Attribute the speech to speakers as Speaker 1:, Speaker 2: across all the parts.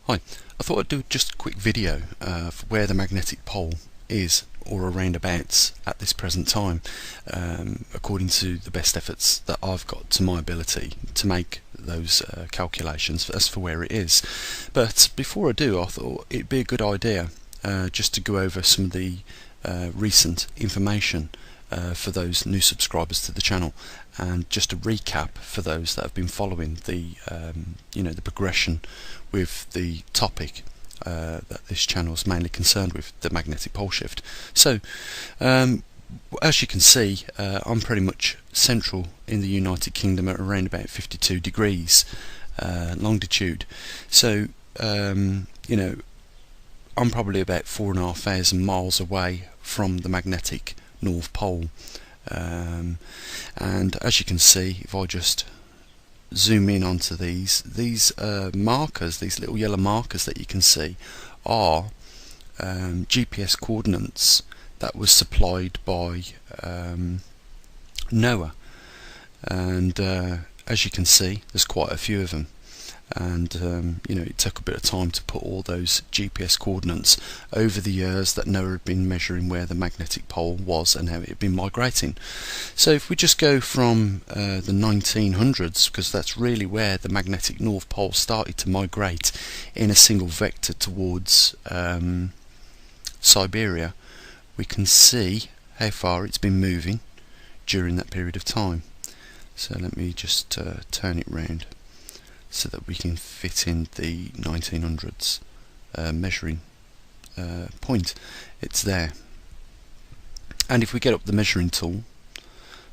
Speaker 1: Hi, I thought I'd do just a quick video for where the magnetic pole is or around about at this present time, according to the best efforts that I've got to my ability to make those calculations as for where it is. But before I do, I thought it'd be a good idea just to go over some of the recent information for those new subscribers to the channel, and just a recap for those that have been following the the progression with the topic that this channel is mainly concerned with, the magnetic pole shift. So as you can see, I'm pretty much central in the United Kingdom at around about 52 degrees longitude. So I'm probably about 4,500 miles away from the magnetic North Pole, and as you can see, if I just zoom in onto these markers, these little yellow markers that you can see, are GPS coordinates that was supplied by NOAA, and as you can see, there's quite a few of them. And it took a bit of time to put all those GPS coordinates over the years that NOAA had been measuring where the magnetic pole was and how it had been migrating. So if we just go from the 1900s, because that's really where the magnetic North Pole started to migrate in a single vector towards Siberia, we can see how far it's been moving during that period of time. So let me just turn it round so that we can fit in the 1900s measuring point. It's there. And if we get up the measuring tool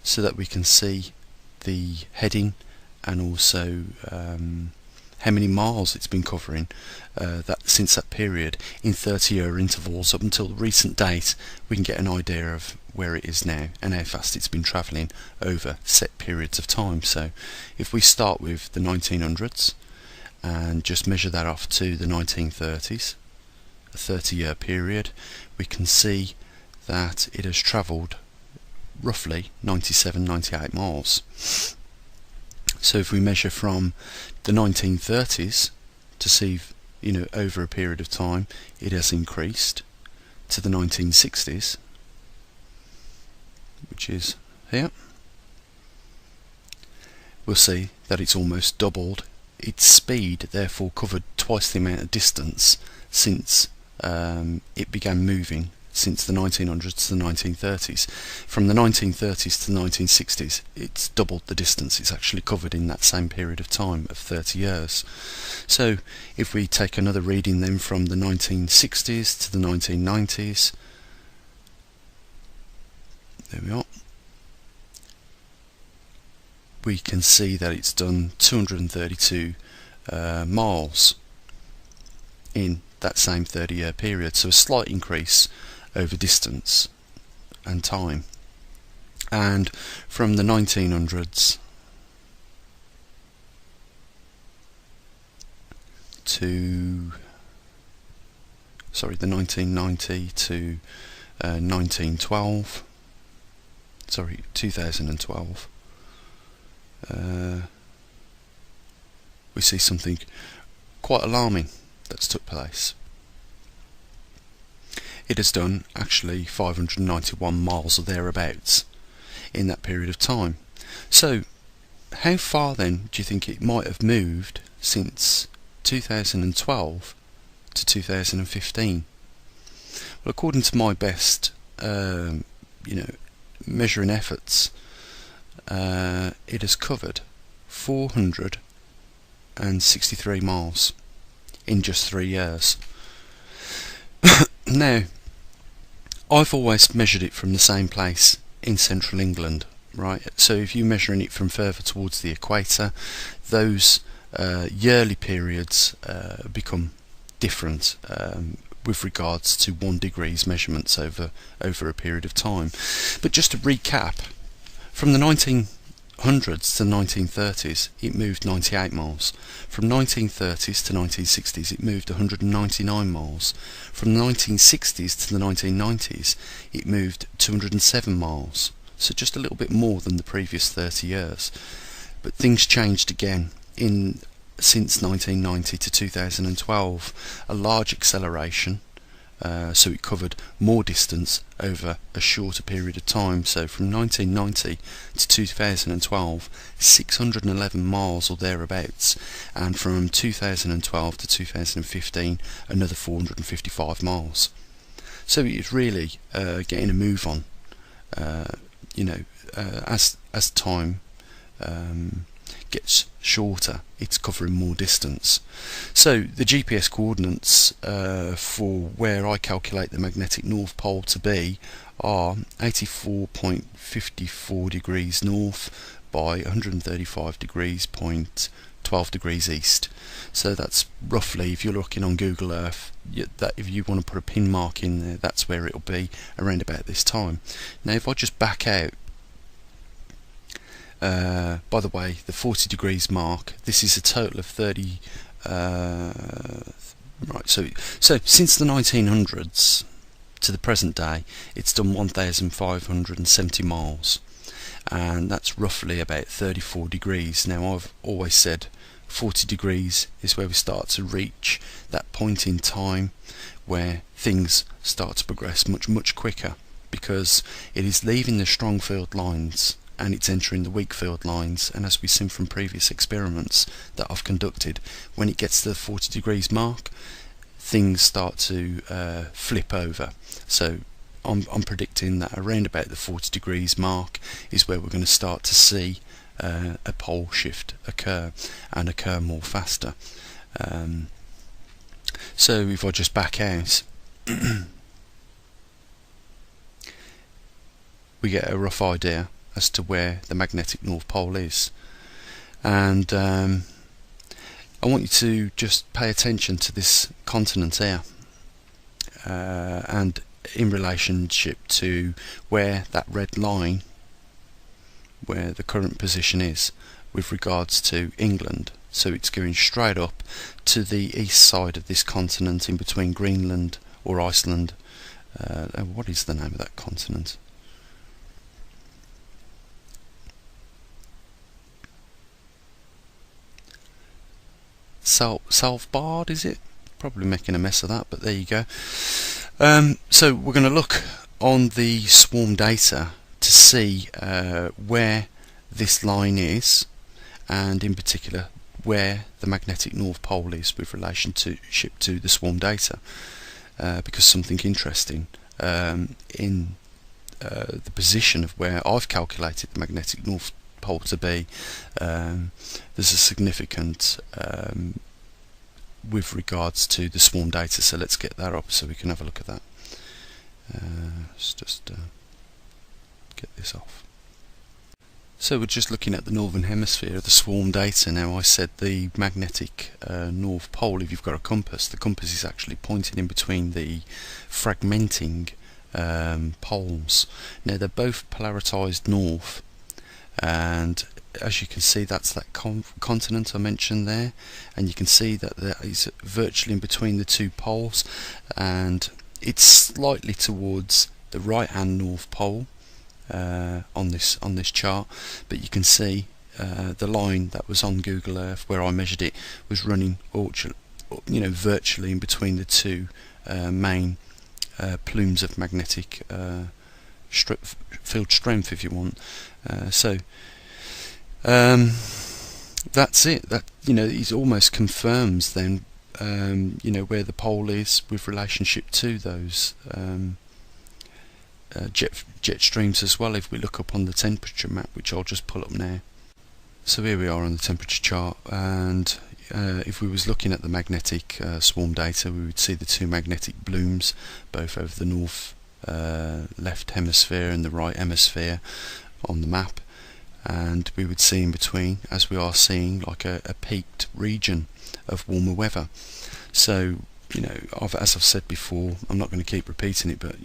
Speaker 1: so that we can see the heading and also how many miles it's been covering since that period in 30-year intervals up until the recent date, we can get an idea of where it is now and how fast it's been travelling over set periods of time. So if we start with the 1900s and just measure that off to the 1930s, a 30-year period, we can see that it has travelled roughly 97-98 miles. So if we measure from the 1930s to see over a period of time, it has increased to the 1960s, which is here. We'll see that it's almost doubled. Its speed therefore covered twice the amount of distance since it began moving, since the 1900s to the 1930s. From the 1930s to the 1960s, it's doubled the distance it's actually covered in that same period of time of 30 years. So if we take another reading then from the 1960s to the 1990s, there we are, we can see that it's done 232 miles in that same 30-year period. So a slight increase over distance and time. And from the 1900s to the 1990 to 2012, we see something quite alarming that's took place. It has done actually 591 miles or thereabouts in that period of time. So how far then do you think it might have moved since 2012 to 2015? Well, according to my best measuring efforts, it has covered 463 miles in just 3 years. Now, I've always measured it from the same place in central England, right? So if you're measuring it from further towards the equator, those yearly periods become different with regards to 1 degree's measurements over a period of time. But just to recap, from the 1900s to the 1930s, it moved 98 miles. From 1930s to 1960s, it moved 199 miles. From the 1960s to the 1990s, it moved 207 miles. So just a little bit more than the previous 30 years. But things changed again in since 1990 to 2012, a large acceleration. So it covered more distance over a shorter period of time. So from 1990 to 2012, 611 miles or thereabouts, and from 2012 to 2015, another 455 miles. So it's really getting a move on. As time gets shorter, it's covering more distance. So the GPS coordinates for where I calculate the magnetic north pole to be are 84.54 degrees north by 135 degrees 12 degrees east. So that's roughly, if you're looking on Google Earth, that if you want to put a pin mark in there, that's where it'll be around about this time. Now if I just back out, by the way, the 40 degrees mark, this is a total of 30, right, so since the 1900s to the present day, it's done 1,570 miles, and that's roughly about 34 degrees. Now I've always said 40 degrees is where we start to reach that point in time where things start to progress much quicker, because it is leaving the strong field lines and it's entering the weak field lines. And as we've seen from previous experiments that I've conducted, when it gets to the 40 degrees mark, things start to flip over. So I'm predicting that around about the 40 degrees mark is where we're going to start to see a pole shift occur, and occur more faster. So if I just back out, we get a rough idea as to where the magnetic north pole is. And I want you to just pay attention to this continent here, and in relationship to where that red line, where the current position is with regards to England. So it's going straight up to the east side of this continent, in between Greenland or Iceland. What is the name of that continent? Svalbard, is it? Probably making a mess of that, but there you go. So we're going to look on the swarm data to see where this line is, and in particular where the magnetic north pole is with relation to the swarm data, because something interesting in the position of where I've calculated the magnetic north pole to be, there's a significant with regards to the swarm data. So let's get that up so we can have a look at that. Let's just get this off. So we're just looking at the northern hemisphere of the swarm data. Now I said the magnetic north pole, if you've got a compass, the compass is actually pointing in between the fragmenting poles. Now they're both polarized north, and as you can see, that's that continent I mentioned there, and you can see that there is virtually in between the two poles, and it's slightly towards the right hand north pole on this chart, but you can see the line that was on Google Earth where I measured it was running virtually in between the two main plumes of magnetic field strength, if you want. So that's it. That it almost confirms then where the pole is with relationship to those jet streams as well, if we look up on the temperature map, which I'll just pull up now. So here we are on the temperature chart, and if we was looking at the magnetic swarm data, we would see the two magnetic blooms both over the north left hemisphere and the right hemisphere on the map, and we would see in between, as we are seeing, like a peaked region of warmer weather. So as I've said before, I'm not going to keep repeating it, but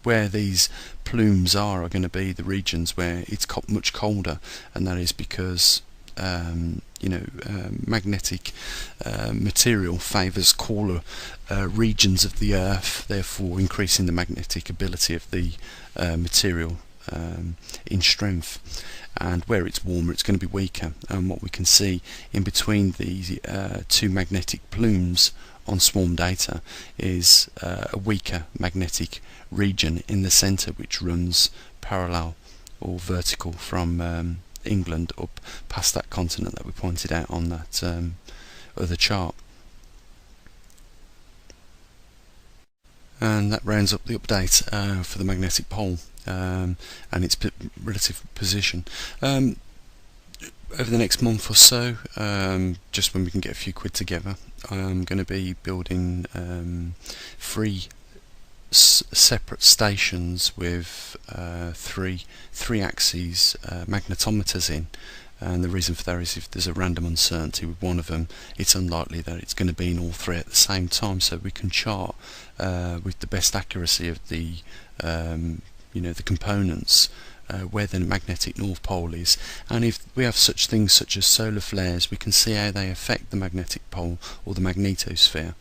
Speaker 1: where these plumes are going to be the regions where it's much colder, and that is because magnetic material favours cooler regions of the Earth, therefore increasing the magnetic ability of the material in strength, and where it's warmer it's going to be weaker. And what we can see in between the two magnetic plumes on swarm data is a weaker magnetic region in the centre, which runs parallel or vertical from England up past that continent that we pointed out on that other chart. And that rounds up the update for the magnetic pole and its relative position. Over the next month or so, just when we can get a few quid together, I'm going to be building 3 separate stations with three axes magnetometers in. And the reason for that is if there's a random uncertainty with one of them, it's unlikely that it's going to be in all 3 at the same time, so we can chart with the best accuracy of the the components where the magnetic north pole is. And if we have such things such as solar flares, we can see how they affect the magnetic pole or the magnetosphere,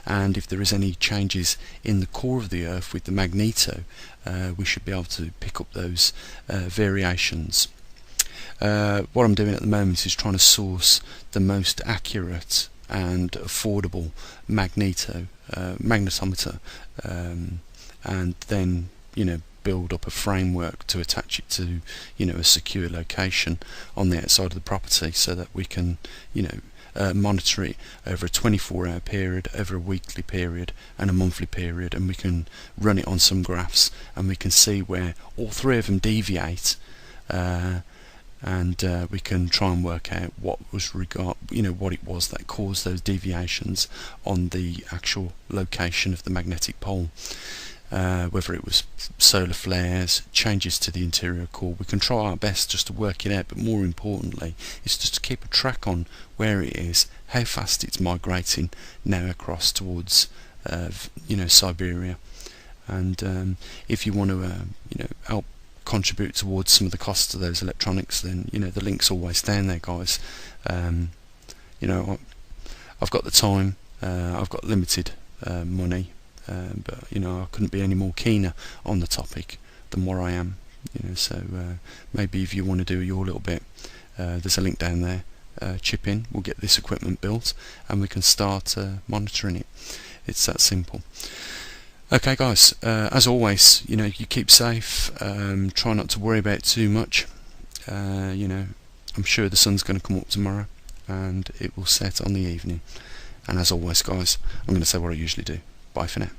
Speaker 1: and if there is any changes in the core of the Earth with the magneto, we should be able to pick up those variations. What I'm doing at the moment is trying to source the most accurate and affordable magnetometer, and then build up a framework to attach it to a secure location on the outside of the property, so that we can monitor it over a 24-hour period, over a weekly period and a monthly period, and we can run it on some graphs and we can see where all 3 of them deviate, and we can try and work out what was what it was that caused those deviations on the actual location of the magnetic pole. Whether it was solar flares, changes to the interior core, we can try our best just to work it out, but more importantly is just to keep a track on where it is, how fast it's migrating now across towards Siberia. And if you want to help contribute towards some of the costs of those electronics, then the link's always down there, guys. I've got the time, I've got limited money, but I couldn't be any more keener on the topic than what I am. So maybe if you want to do your little bit, there's a link down there. Chip in, we'll get this equipment built and we can start monitoring it. It's that simple. Okay guys, as always, you keep safe, try not to worry about it too much. I'm sure the sun's going to come up tomorrow and it will set on the evening. And as always guys, I'm going to say what I usually do. Bye for now.